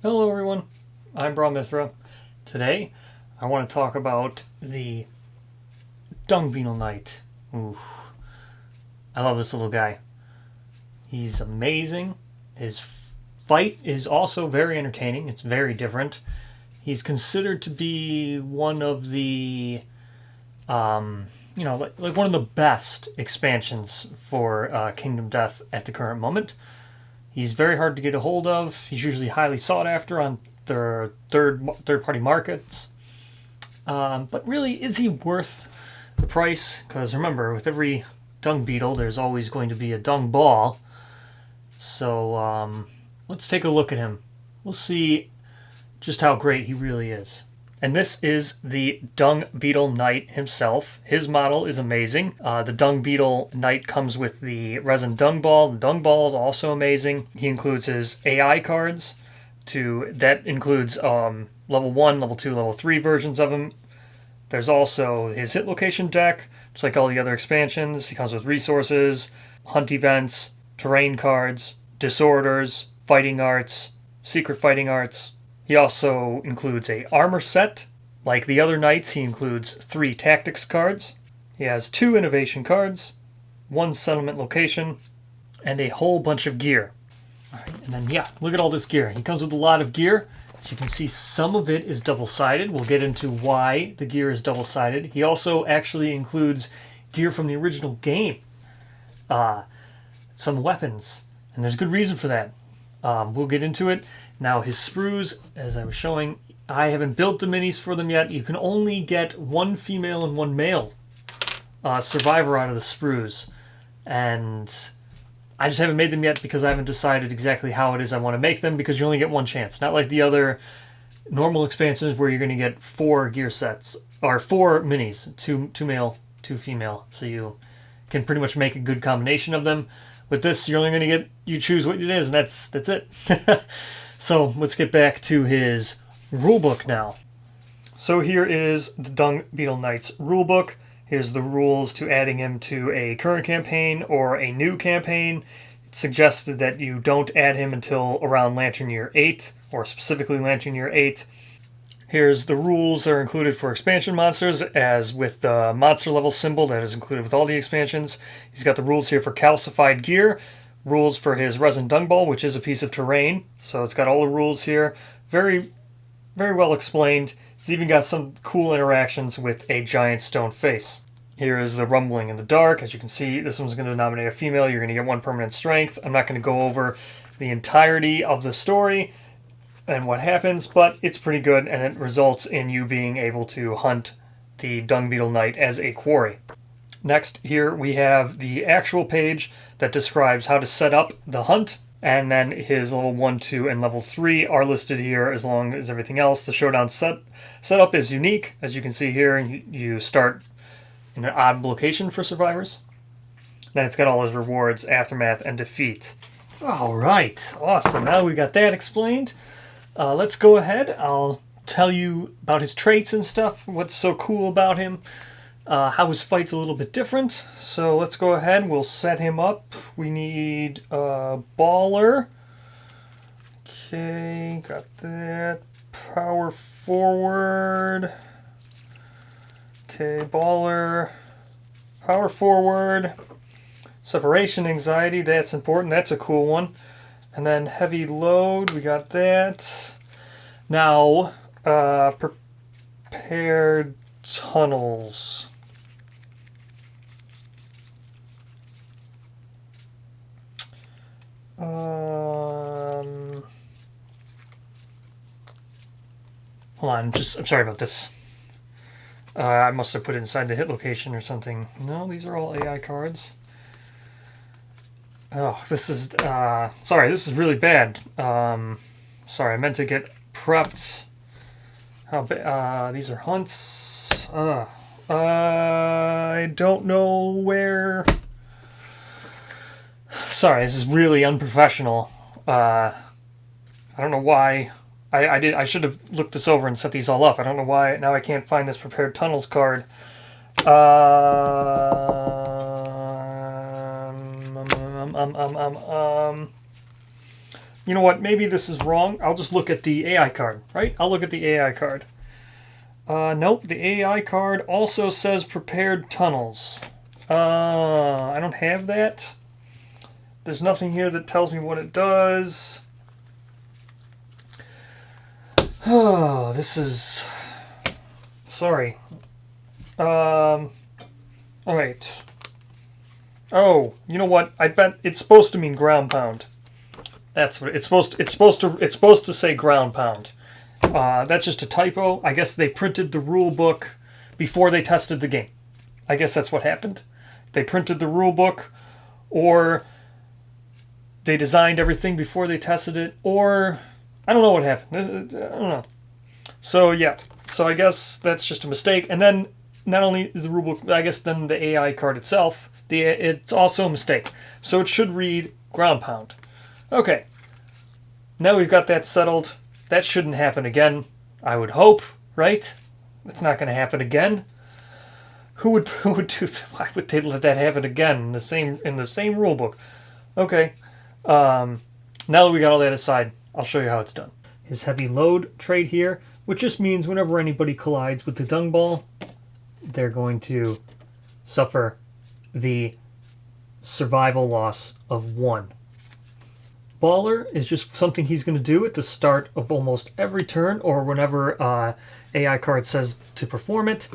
Hello everyone, I'm Mithra. Today I want to talk about the Dung Beetle Knight. Ooh, I love this little guy. He's amazing. His fight is also very entertaining. It's very different. He's considered to be one of the, like one of the best expansions for Kingdom Death at the current moment. He's very hard to get a hold of. He's usually highly sought after on their third-party markets. But really, is he worth the price? Because remember, with every dung beetle, there's always going to be a dung ball. So let's take a look at him. We'll see just how great he really is. And this is the Dung Beetle Knight himself. His model is amazing. The Dung Beetle Knight comes with the resin dung ball. The dung ball is also amazing. He includes his AI cards. That includes level 1, level 2, level 3 versions of him. There's also his hit location deck, just like all the other expansions. He comes with resources, hunt events, terrain cards, disorders, fighting arts, secret fighting arts. He also includes a armor set. Like the other knights, he includes 3 tactics cards. He has 2 innovation cards, 1 settlement location, and a whole bunch of gear. Alright, and then look at all this gear. He comes with a lot of gear. As you can see, some of it is double-sided. We'll get into why the gear is double-sided. He also actually includes gear from the original game. Some weapons, and there's good reason for that. We'll get into it. Now, his sprues, as I was showing, I haven't built the minis for them yet. You can only get 1 female and 1 male survivor out of the sprues. And I just haven't made them yet because I haven't decided exactly how it is I want to make them, because you only get 1 chance. Not like the other normal expansions where you're going to get 4 gear sets, or 4 minis, 2 male, 2 female. So you can pretty much make a good combination of them. With this, you're only going to you choose what it is, and that's it. So let's get back to his rulebook now. So here is the Dung Beetle Knight's rulebook. Here's the rules to adding him to a current campaign or a new campaign. It's suggested that you don't add him until around Lantern Year 8, or specifically Lantern Year 8. Here's the rules that are included for expansion monsters, as with the monster level symbol that is included with all the expansions. He's got the rules here for calcified gear, rules for his resin dung ball, which is a piece of terrain. So it's got all the rules here. Very, very well explained. It's even got some cool interactions with a giant stone face. Here is the rumbling in the dark. As you can see, this one's going to nominate a female. You're going to get 1 permanent strength. I'm not going to go over the entirety of the story and what happens, but it's pretty good, and it results in you being able to hunt the Dung Beetle Knight as a quarry. Next, here we have the actual page that describes how to set up the hunt, and then his level 1, 2, and level 3 are listed here as long as everything else. The showdown setup is unique. As you can see here, you start in an odd location for survivors. Then it's got all his rewards, aftermath, and defeat. Alright, awesome. Now we got that explained. Let's go ahead. I'll tell you about his traits and stuff, what's so cool about him, how his fight's a little bit different. So let's go ahead. We'll set him up. We need a baller. Okay, got that. Power forward. Okay, baller. Power forward. Separation anxiety, that's important. That's a cool one. And then heavy load, we got that. Now, prepared tunnels. Hold on, I'm sorry about this. I must have put it inside the hit location or something. No, these are all AI cards. Oh, this is, sorry, this is really bad. Sorry, I meant to get prepped. These are hunts. I don't know where. Sorry, this is really unprofessional. I don't know why. I should have looked this over and set these all up. I don't know why. Now I can't find this prepared tunnels card. You know what? Maybe this is wrong. I'll just look at the AI card, right? I'll look at the AI card. Nope. The AI card also says prepared tunnels. I don't have that. There's nothing here that tells me what it does. Oh, this is... Sorry. Alright. Oh, you know what? I bet it's supposed to mean ground pound. That's what it's supposed to say ground pound. That's just a typo. I guess they printed the rule book before they tested the game. I guess that's what happened. They printed the rule book, or they designed everything before they tested it, or I don't know what happened. I don't know. So yeah. So I guess that's just a mistake. And then not only is the rule book, I guess then the AI card itself, it's also a mistake. So it should read ground pound. Okay. Now we've got that settled. That shouldn't happen again, I would hope, right? It's not going to happen again. Who would do that? Why would they let that happen again in the same rule book? Okay. Now that we got all that aside, I'll show you how it's done. His heavy load trait here, which just means whenever anybody collides with the dung ball, they're going to suffer the survival loss of 1. Baller is just something he's going to do at the start of almost every turn, or whenever AI card says to perform it,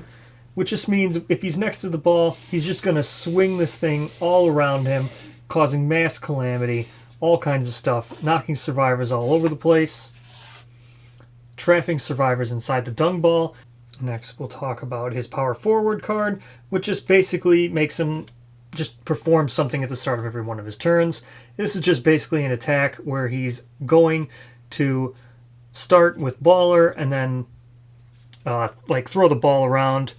which just means if he's next to the ball, he's just going to swing this thing all around him, causing mass calamity, all kinds of stuff, knocking survivors all over the place, trapping survivors inside the dung ball. Next, we'll talk about his power forward card, which just basically makes him just perform something at the start of every one of his turns. This is just basically an attack where he's going to start with Baller and then like throw the ball around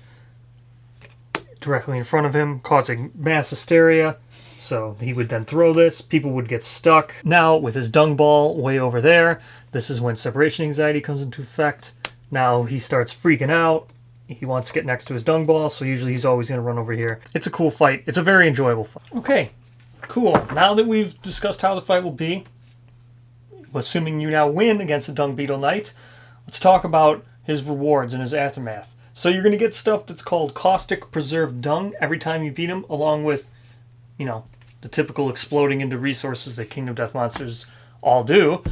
directly in front of him, causing mass hysteria. So he would then throw this, people would get stuck. Now with his dung ball way over there, this is when separation anxiety comes into effect. Now he starts freaking out. He wants to get next to his dung ball, so usually he's always going to run over here. It's a cool fight. It's a very enjoyable fight. Okay, cool. Now that we've discussed how the fight will be, assuming you now win against the Dung Beetle Knight, let's talk about his rewards and his aftermath. So you're going to get stuff that's called Caustic Preserved Dung every time you beat him, along with, you know, the typical exploding into resources that Kingdom Death monsters all do.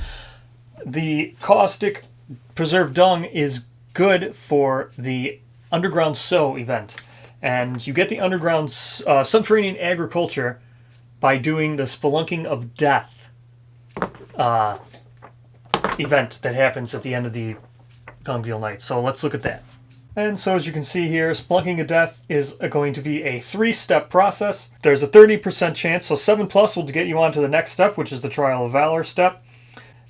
The Caustic Preserved Dung is good for the Underground Sow event. And you get the Underground Subterranean Agriculture by doing the Spelunking of Death event that happens at the end of the Dung Beetle Knight. So let's look at that. And so as you can see here, Spelunking of Death is going to be a 3-step process. There's a 30% chance, so 7+ will get you on to the next step, which is the Trial of Valor step.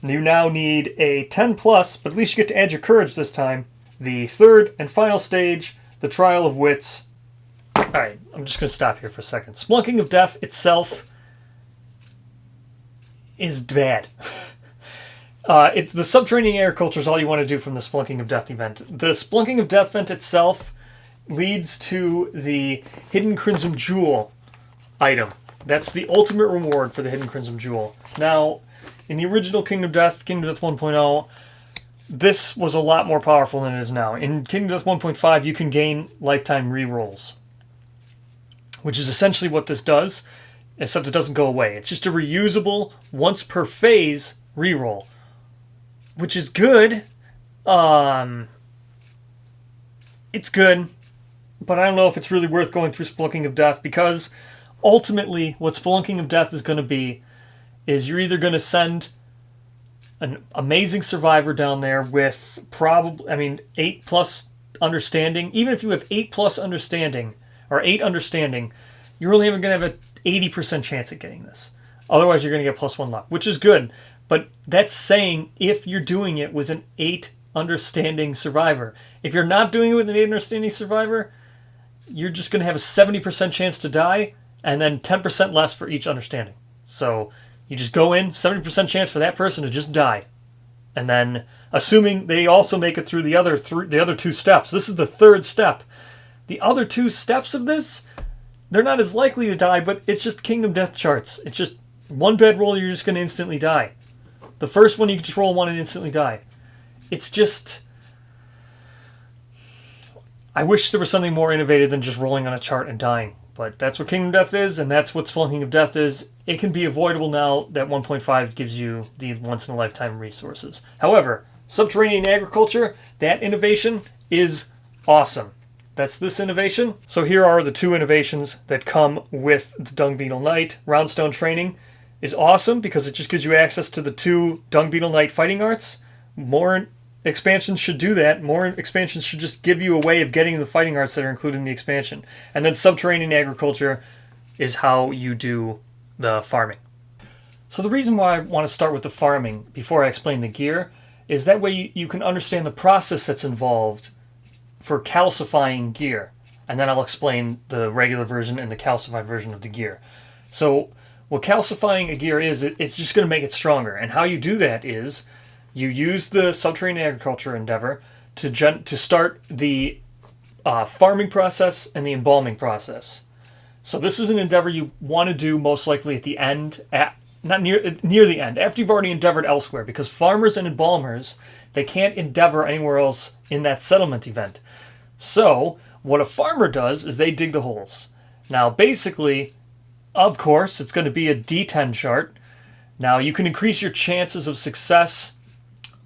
And you now need a 10+, but at least you get to add your courage this time. The third and final stage, the Trial of Wits. Alright, I'm just going to stop here for a second. Spelunking of Death itself is bad. It's the Subterranean Agriculture is all you want to do from the Spelunking of Death event. The Spelunking of Death event itself leads to the Hidden Crimson Jewel item. That's the ultimate reward for the Hidden Crimson Jewel. Now, in the original Kingdom Death 1.0, this was a lot more powerful than it is now. In Kingdom Death 1.5, you can gain lifetime rerolls, which is essentially what this does, except it doesn't go away. It's just a reusable, once per phase reroll, which is good. It's good, but I don't know if it's really worth going through Spelunking of Death, because ultimately what Spelunking of Death is going to be is you're either going to send an amazing survivor down there with 8+ understanding. Even if you have 8+ understanding, or 8 understanding, you're only going to have an 80% chance at getting this. Otherwise, you're going to get +1 luck, which is good. But that's saying if you're doing it with an 8 understanding survivor. If you're not doing it with an 8 understanding survivor, you're just going to have a 70% chance to die, and then 10% less for each understanding. So you just go in, 70% chance for that person to just die. And then, assuming they also make it through the other 2 steps. This is the 3rd step. The other 2 steps of this, they're not as likely to die, but it's just Kingdom Death charts. It's just one bad roll, you're just going to instantly die. The first one, you can just roll 1 and instantly die. It's just... I wish there was something more innovative than just rolling on a chart and dying. But that's what Kingdom Death is, and that's what Spelunking of Death is. It can be avoidable now that 1.5 gives you the once-in-a-lifetime resources. However, Subterranean Agriculture, that innovation is awesome. That's this innovation. So here are the 2 innovations that come with the Dung Beetle Knight. Roundstone Training is awesome because it just gives you access to the 2 Dung Beetle Knight fighting arts. More expansions should do that. More expansions should just give you a way of getting the fighting arts that are included in the expansion. And then Subterranean Agriculture is how you do the farming. So the reason why I want to start with the farming before I explain the gear is that way you can understand the process that's involved for calcifying gear. And then I'll explain the regular version and the calcified version of the gear. So what calcifying a gear is, it's just going to make it stronger. And how you do that is you use the Subterranean Agriculture endeavor to start the farming process and the embalming process. So this is an endeavor you want to do most likely at the end, not near the end, after you've already endeavored elsewhere, because farmers and embalmers, they can't endeavor anywhere else in that settlement event. So what a farmer does is they dig the holes. Now basically, of course, it's going to be a D10 chart. Now you can increase your chances of success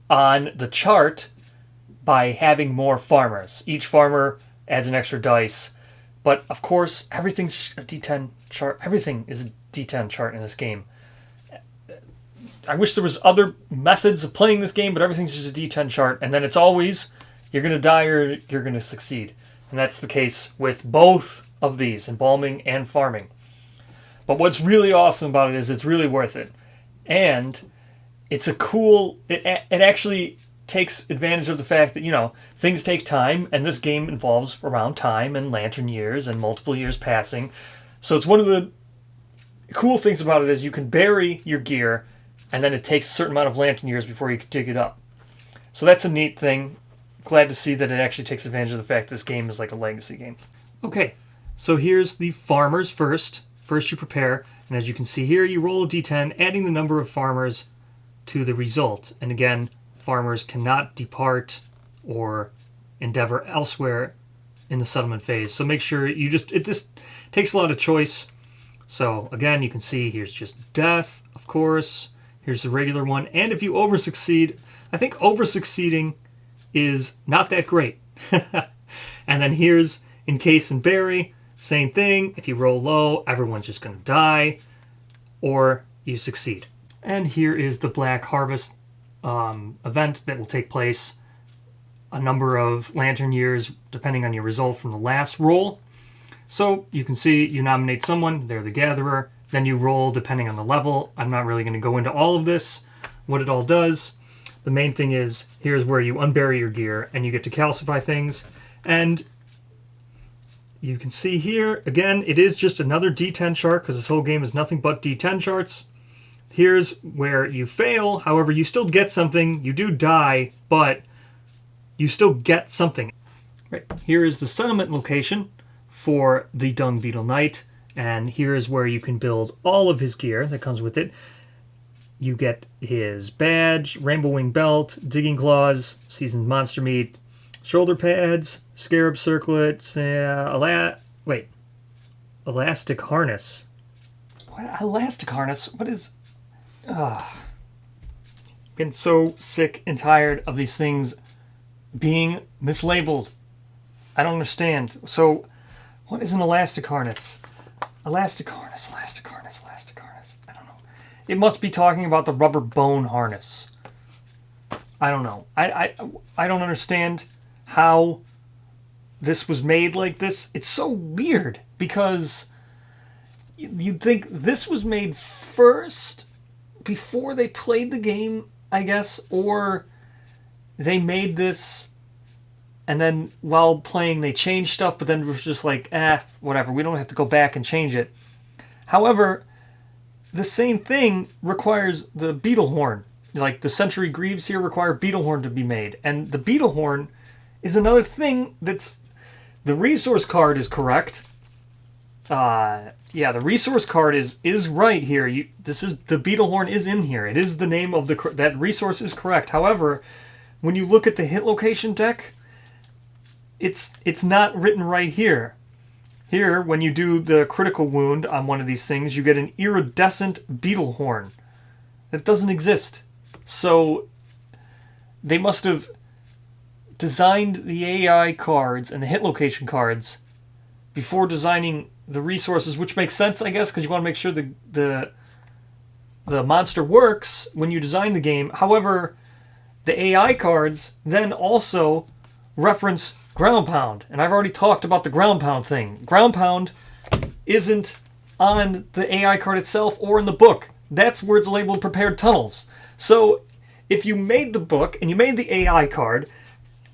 on the chart by having more farmers. Each farmer adds an extra dice. But of course, everything's a D10 chart. Everything is a D10 chart in this game. I wish there was other methods of playing this game, but everything's just a D10 chart. And then it's always, you're going to die or you're going to succeed. And that's the case with both of these, embalming and farming. But what's really awesome about it is it's really worth it. And it's a cool... It actually takes advantage of the fact that, things take time, and this game involves around time and lantern years and multiple years passing. So it's one of the cool things about it is you can bury your gear, and then it takes a certain amount of lantern years before you can dig it up. So that's a neat thing. Glad to see that it actually takes advantage of the fact this game is like a legacy game. Okay, so here's the farmers first. First you prepare, and as you can see here, you roll a d10, adding the number of farmers to the result. And again, farmers cannot depart or endeavor elsewhere in the settlement phase. So make sure it just takes a lot of choice. So again, you can see here's just death, of course. Here's the regular one. And if you over-succeed, I think over-succeeding is not that great. And then here's encase and bury. Same thing. If you roll low, everyone's just going to die. Or you succeed. And here is the Black Harvest event that will take place a number of lantern years, depending on your result from the last roll. So you can see you nominate someone, they're the gatherer, then you roll depending on the level. I'm not really going to go into all of this, what it all does. The main thing is, here's where you unbury your gear and you get to calcify things. And you can see here, again, it is just another D10 chart because this whole game is nothing but D10 charts. Here's where you fail. However, you still get something. You do die, but you still get something. Right. Here is the settlement location for the Dung Beetle Knight. And here is where you can build all of his gear that comes with it. You get his badge, rainbow wing belt, digging claws, seasoned monster meat, shoulder pads, scarab circlets, elastic harness. What? Elastic harness? What is... Been so sick and tired of these things being mislabeled. I don't understand. So, what is an elastic harness? Elastic harness. I don't know. It must be talking about the rubber bone harness. I don't know. I don't understand how this was made like this. It's so weird because you'd think this was made first before they played the game, I guess, or they made this and then while playing they changed stuff, but then it was just like, whatever, we don't have to go back and change it. However, the same thing requires the beetle horn. Like the Century Greaves here require beetle horn to be made. And the beetle horn is another thing that's... The resource card is correct. Yeah, the resource card is right here. This is the beetle horn is in here. It is the name of that resource is correct. However, when you look at the hit location deck, it's not written right here. Here, when you do the critical wound on one of these things, you get an iridescent beetle horn. That doesn't exist. So they must have designed the AI cards and the hit location cards before designing the resources, which makes sense, I guess, because you want to make sure the monster works when you design the game. However, the AI cards then also reference ground pound, and I've already talked about the ground pound thing. Ground pound isn't on the AI card itself or in the book. That's where it's labeled prepared tunnels. So if you made the book and you made the AI card,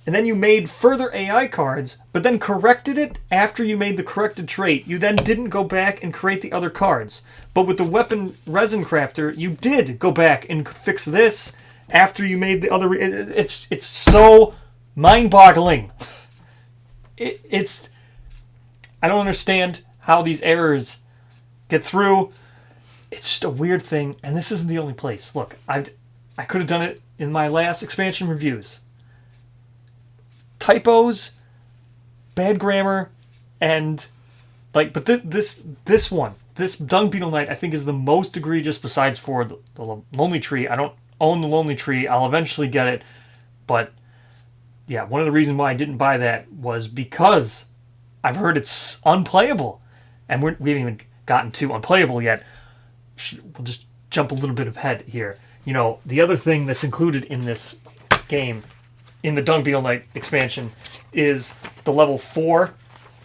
and then you made further AI cards, but then corrected it after you made the corrected trait, you then didn't go back and create the other cards. But with the weapon resin crafter, you did go back and fix this after you made the other. It's so mind-boggling. I don't understand how these errors get through. It's just a weird thing, and this isn't the only place. Look, I could have done it in my last expansion reviews. Typos, bad grammar, and but this Dung Beetle Knight, I think, is the most egregious besides for the Lonely Tree. I don't own the Lonely Tree. I'll eventually get it, but yeah, one of the reasons why I didn't buy that was because I've heard it's unplayable, and we haven't even gotten to unplayable yet. We'll just jump a little bit ahead here. You know, the other thing that's included in this game, in the Dung Beetle Knight expansion, is the level 4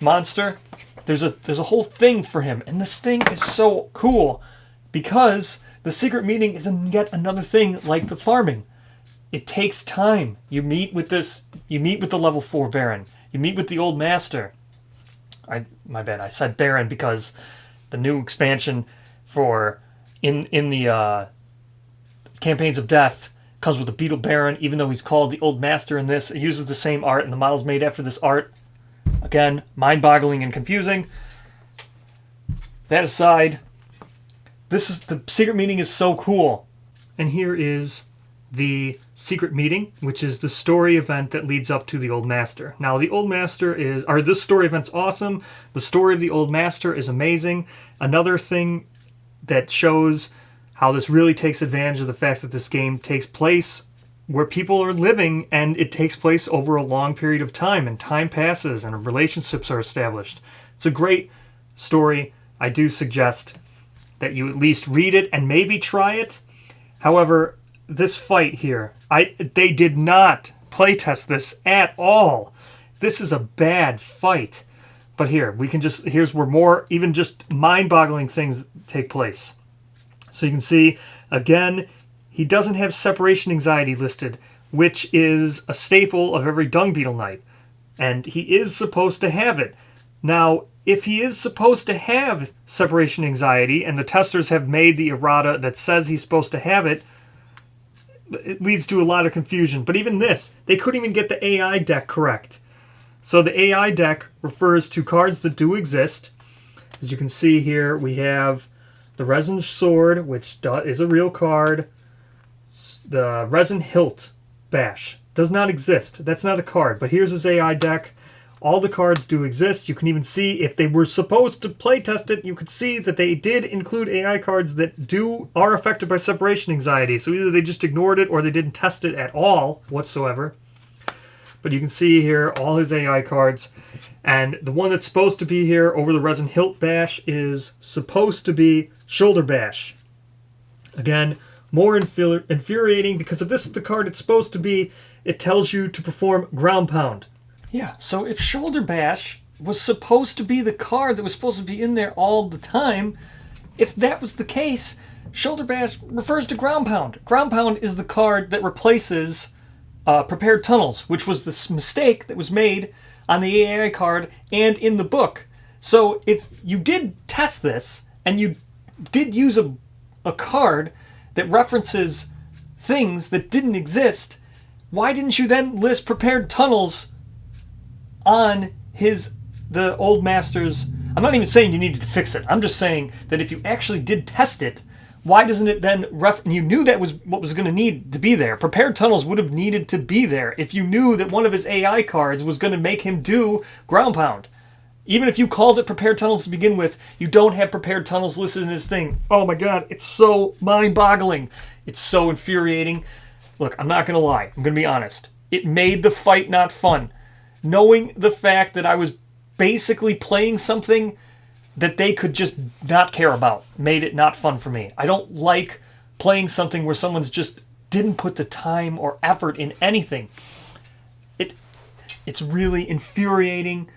monster. There's a whole thing for him, and this thing is so cool because the secret meeting is yet another thing like the farming. It takes time. You meet with the level 4 Baron. You meet with the old master. My bad, I said Baron because the new expansion for in the Campaigns of Death comes with a Beetle Baron, even though he's called the Old Master in this. It uses the same art, and the model's made after this art. Again, mind-boggling and confusing. That aside, the secret meeting is so cool. And here is the secret meeting, which is the story event that leads up to the Old Master. Now, the Old Master this story event's awesome. The story of the Old Master is amazing. Another thing that shows how this really takes advantage of the fact that this game takes place where people are living, and it takes place over a long period of time, and time passes and relationships are established. It's a great story. I do suggest that you at least read it and maybe try it. However, this fight here, they did not playtest this at all. This is a bad fight. But here's where more even just mind-boggling things take place. So you can see, again, he doesn't have separation anxiety listed, which is a staple of every Dung Beetle Knight. And he is supposed to have it. Now, if he is supposed to have separation anxiety, and the testers have made the errata that says he's supposed to have it, it leads to a lot of confusion. But even this, they couldn't even get the AI deck correct. So the AI deck refers to cards that do exist. As you can see here, we have the Resin Sword, which is a real card. The Resin Hilt Bash does not exist. That's not a card. But here's his AI deck. All the cards do exist. You can even see, if they were supposed to playtest it, you could see that they did include AI cards that are affected by separation anxiety. So either they just ignored it or they didn't test it at all whatsoever. But you can see here all his AI cards. And the one that's supposed to be here over the Resin Hilt Bash is supposed to be Shoulder Bash. Again, more infuriating, because if this is the card it's supposed to be, it tells you to perform Ground Pound. Yeah, so if Shoulder Bash was supposed to be the card that was supposed to be in there all the time, if that was the case, Shoulder Bash refers to Ground Pound. Ground Pound is the card that replaces Prepared Tunnels, which was the mistake that was made on the AI card and in the book. So if you did test this, and you did use a card that references things that didn't exist, why didn't you then list Prepared Tunnels on the Old Master's I'm not even saying you needed to fix it. I'm just saying that if you actually did test it, why doesn't it then you knew that was what was going to need to be there. Prepared tunnels would have needed to be there if you knew that one of his AI cards was going to make him do ground pound. Even if you called it prepared tunnels to begin with, you don't have prepared tunnels listed in this thing. Oh my god, it's so mind-boggling. It's so infuriating. Look, I'm not going to lie. I'm going to be honest. It made the fight not fun. Knowing the fact that I was basically playing something that they could just not care about made it not fun for me. I don't like playing something where someone's just didn't put the time or effort in anything. It's really infuriating,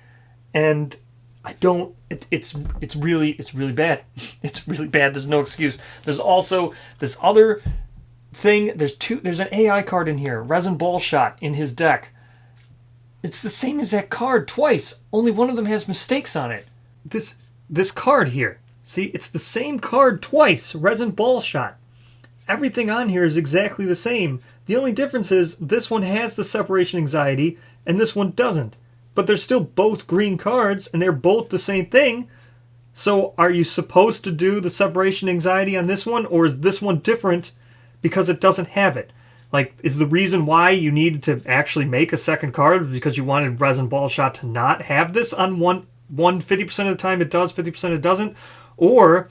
and I don't. It's really bad. It's really bad. There's no excuse. There's also this other thing. There's an AI card in here, Resin Ball Shot, in his deck. It's the same exact card twice. Only one of them has mistakes on it. This card here. See, it's the same card twice, Resin Ball Shot. Everything on here is exactly the same. The only difference is this one has the separation anxiety and this one doesn't. But they're still both green cards and they're both the same thing. So are you supposed to do the separation anxiety on this one, or is this one different because it doesn't have it? Like, is the reason why you needed to actually make a second card because you wanted Resin Ball Shot to not have this on one 50% of the time it does, 50% it doesn't? Or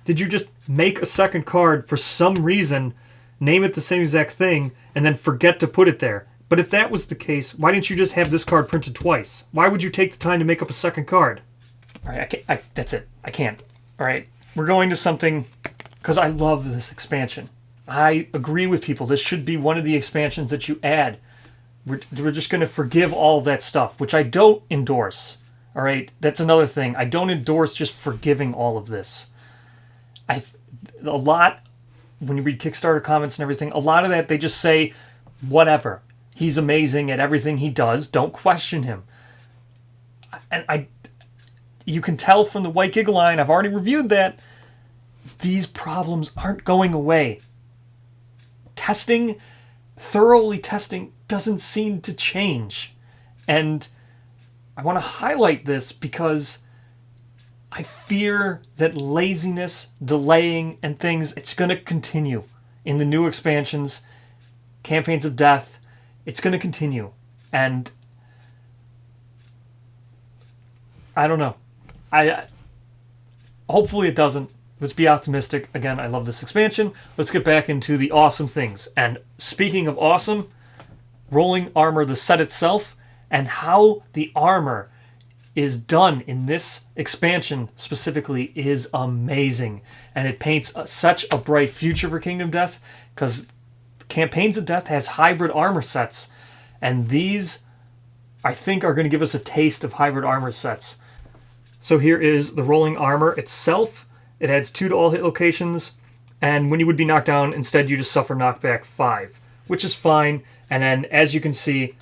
did you just make a second card for some reason, name it the same exact thing, and then forget to put it there? But if that was the case, why didn't you just have this card printed twice? Why would you take the time to make up a second card? All right, that's it. I can't. All right, we're going to something, because I love this expansion. I agree with people. This should be one of the expansions that you add. We're just going to forgive all of that stuff, which I don't endorse. All right, that's another thing. I don't endorse just forgiving all of this. A lot, when you read Kickstarter comments and everything, a lot of that, they just say, whatever. He's amazing at everything he does. Don't question him. And you can tell from the White Giggle line, I've already reviewed that, these problems aren't going away. Thoroughly testing, doesn't seem to change. And I want to highlight this because I fear that laziness, delaying, and things, it's going to continue in the new expansions, Campaigns of Death. It's going to continue. And I don't know. Hopefully it doesn't. Let's be optimistic. Again, I love this expansion. Let's get back into the awesome things. And speaking of awesome, rolling armor, the set itself, and how the armor is done in this expansion specifically is amazing. And it paints such a bright future for Kingdom Death, because Campaigns of Death has hybrid armor sets. And these, I think, are going to give us a taste of hybrid armor sets. So here is the rolling armor itself. It adds 2 to all hit locations. And when you would be knocked down, instead you just suffer knockback 5, which is fine. And then, as you can see,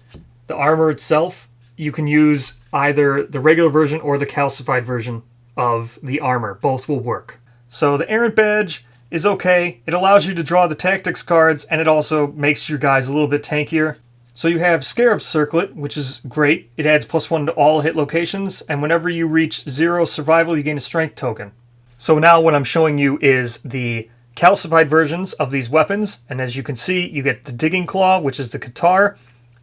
the armor itself, you can use either the regular version or the calcified version of the armor. Both will work. So the errant badge is okay. It allows you to draw the tactics cards, and it also makes your guys a little bit tankier. So you have Scarab Circlet, which is great. It adds +1 to all hit locations, and whenever you reach 0 survival, you gain a strength token. So now what I'm showing you is the calcified versions of these weapons, and as you can see, you get the Digging Claw, which is the Qatar,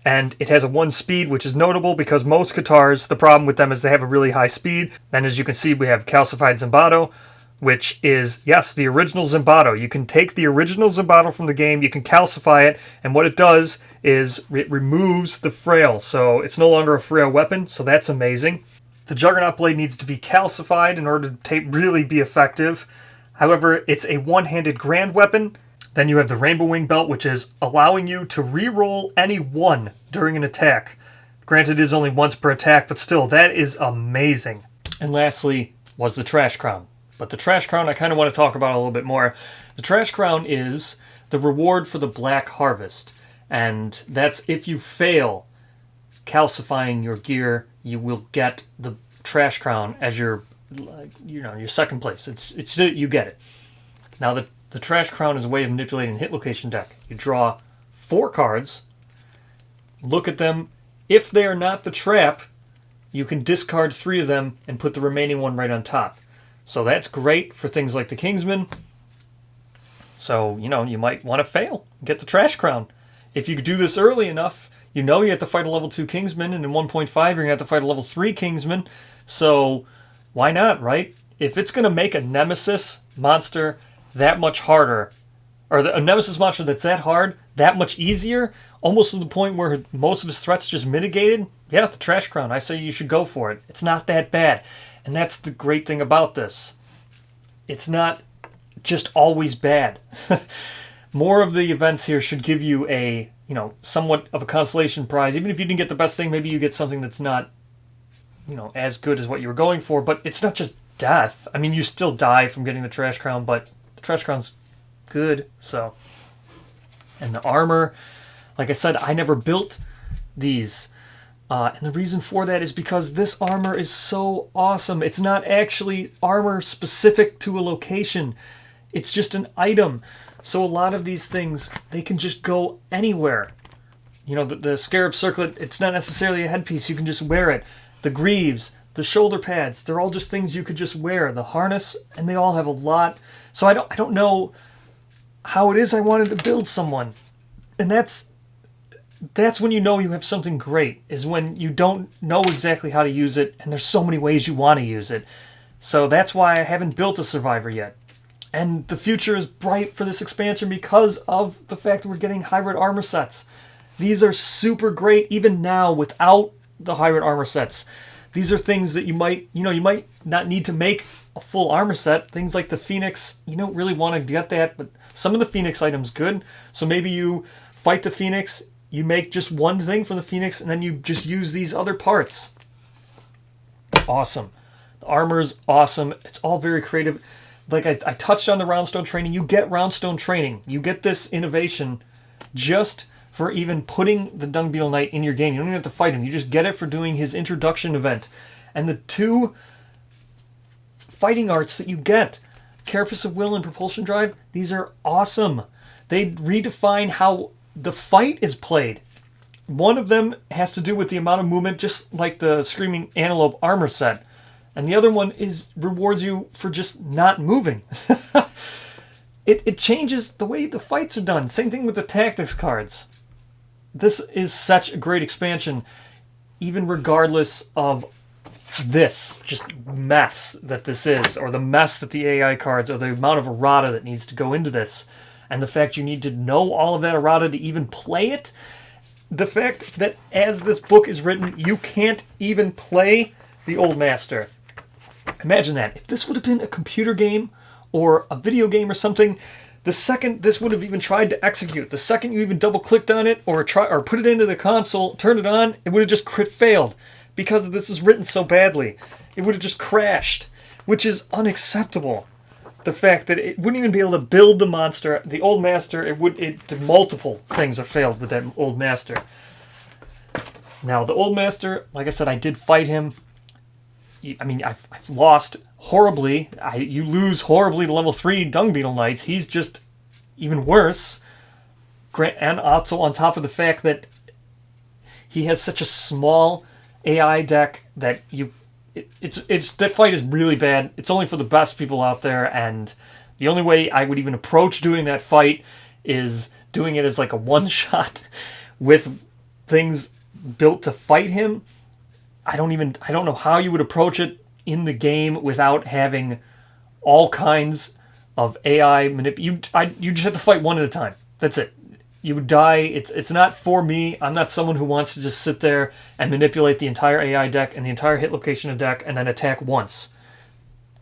and it has a 1 speed, which is notable because most Qatars, the problem with them is they have a really high speed. And as you can see, we have calcified Zimbardo, which is, yes, the original Zimbardo. You can take the original Zimbardo from the game, you can calcify it, and what it does is it removes the frail, so it's no longer a frail weapon, so that's amazing. The Juggernaut Blade needs to be calcified in order to really be effective. However, it's a one-handed grand weapon. Then you have the Rainbow Wing Belt, which is allowing you to re-roll any 1 during an attack. Granted, it is only once per attack, but still, that is amazing. And lastly was the Trash Crown. But the Trash Crown I kind of want to talk about a little bit more. The Trash Crown is the reward for the Black Harvest. And that's if you fail calcifying your gear, you will get the Trash Crown as your second place. It's you get it. Now the Trash Crown is a way of manipulating hit location deck. You draw 4 cards, look at them. If they are not the trap, you can discard 3 of them and put the remaining one right on top. So that's great for things like the Kingsman. So, you might want to fail. Get the Trash Crown. If you do this early enough, you have to fight a level 2 Kingsman, and in 1.5 you're going to have to fight a level 3 Kingsman. So, why not, right? If it's going to make a Nemesis monster that much harder, or a Nemesis monster that's that hard, that much easier, almost to the point where most of his threats just mitigated, yeah, the Trash Crown. I say you should go for it. It's not that bad. And that's the great thing about this. It's not just always bad. More of the events here should give you a, somewhat of a consolation prize. Even if you didn't get the best thing, maybe you get something that's not, as good as what you were going for. But it's not just death. I mean, you still die from getting the Trash Crown, but the Trash Crown's good, so. And the armor, like I said, I never built these. And the reason for that is because this armor is so awesome. It's not actually armor specific to a location. It's just an item. So a lot of these things, they can just go anywhere. The Scarab Circlet, it's not necessarily a headpiece. You can just wear it. The greaves, the shoulder pads, they're all just things you could just wear. The harness, and they all have a lot. So I don't know how it is I wanted to build someone. And that's when you know you have something great, is when you don't know exactly how to use it, and there's so many ways you want to use it. So that's why I haven't built a Survivor yet. And the future is bright for this expansion because of the fact that we're getting hybrid armor sets. These are super great even now without the hybrid armor sets. These are things that you might not need to make a full armor set. Things like the Phoenix, you don't really want to get that, but some of the Phoenix items good. So maybe you fight the Phoenix, you make just one thing for the Phoenix, and then you just use these other parts. Awesome. The armor's awesome. It's all very creative. Like I touched on the Roundstone training. You get Roundstone training. You get this innovation just for even putting the Dung Beetle Knight in your game. You don't even have to fight him. You just get it for doing his introduction event. And the 2 fighting arts that you get, Carapace of Will and Propulsion Drive, these are awesome. They redefine how the fight is played. One of them has to do with the amount of movement, just like the Screaming Antelope armor set. And the other one rewards you for just not moving. It changes the way the fights are done. Same thing with the tactics cards. This is such a great expansion, even regardless of this just mess that this is, or the mess that the AI cards, or the amount of errata that needs to go into this, and the fact you need to know all of that errata to even play it. The fact that as this book is written, you can't even play the Old Master. Imagine that. If this would have been a computer game or a video game or something, the second this would have even tried to execute, the second you even double-clicked on it or put it into the console, turned it on, it would have just crit failed because this is written so badly. It would have just crashed, which is unacceptable. The fact that it wouldn't even be able to build the monster, the Old Master, multiple things have failed with that Old Master. Now, the Old Master, like I said, I did fight him. I mean, I've lost horribly. You lose horribly to level 3 Dung Beetle Knights. He's just even worse. And also on top of the fact that he has such a small AI deck that that fight is really bad. It's only for the best people out there, and the only way I would even approach doing that fight is doing it as like a one-shot with things built to fight him. I don't know how you would approach it in the game without having all kinds of AI you just have to fight one at a time. That's it. You would die. It's not for me. I'm not someone who wants to just sit there and manipulate the entire AI deck and the entire hit location of deck and then attack once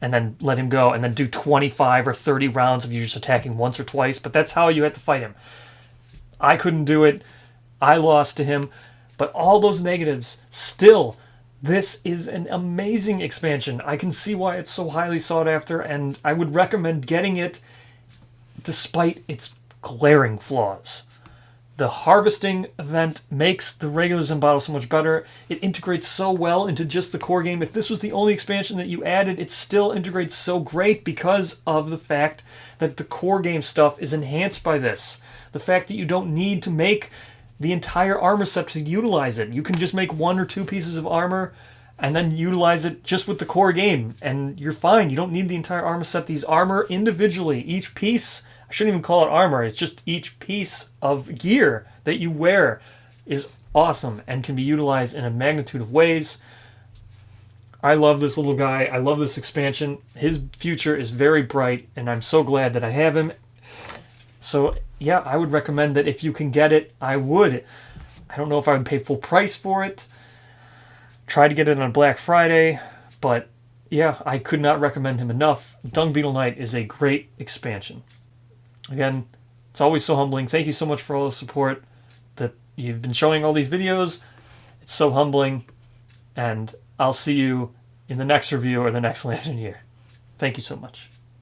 and then let him go and then do 25 or 30 rounds of you just attacking once or twice. But that's how you have to fight him. I couldn't do it. I lost to him. But all those negatives, still, this is an amazing expansion. I can see why it's so highly sought after, and I would recommend getting it despite its glaring flaws. The harvesting event makes the regular Zenbattle so much better. It integrates so well into just the core game. If this was the only expansion that you added, it still integrates so great because of the fact that the core game stuff is enhanced by this. The fact that you don't need to make the entire armor set to utilize it. You can just make 1 or 2 pieces of armor and then utilize it just with the core game, and you're fine. You don't need the entire armor set. These armor individually, each piece, I shouldn't even call it armor, it's just each piece of gear that you wear is awesome and can be utilized in a magnitude of ways. I love this little guy. I love this expansion. His future is very bright, and I'm so glad that I have him. So, yeah, I would recommend that if you can get it, I would. I don't know if I would pay full price for it. Try to get it on Black Friday, but yeah, I could not recommend him enough. Dung Beetle Knight is a great expansion. Again, it's always so humbling. Thank you so much for all the support that you've been showing all these videos. It's so humbling, and I'll see you in the next review or the next Lantern Year. Thank you so much.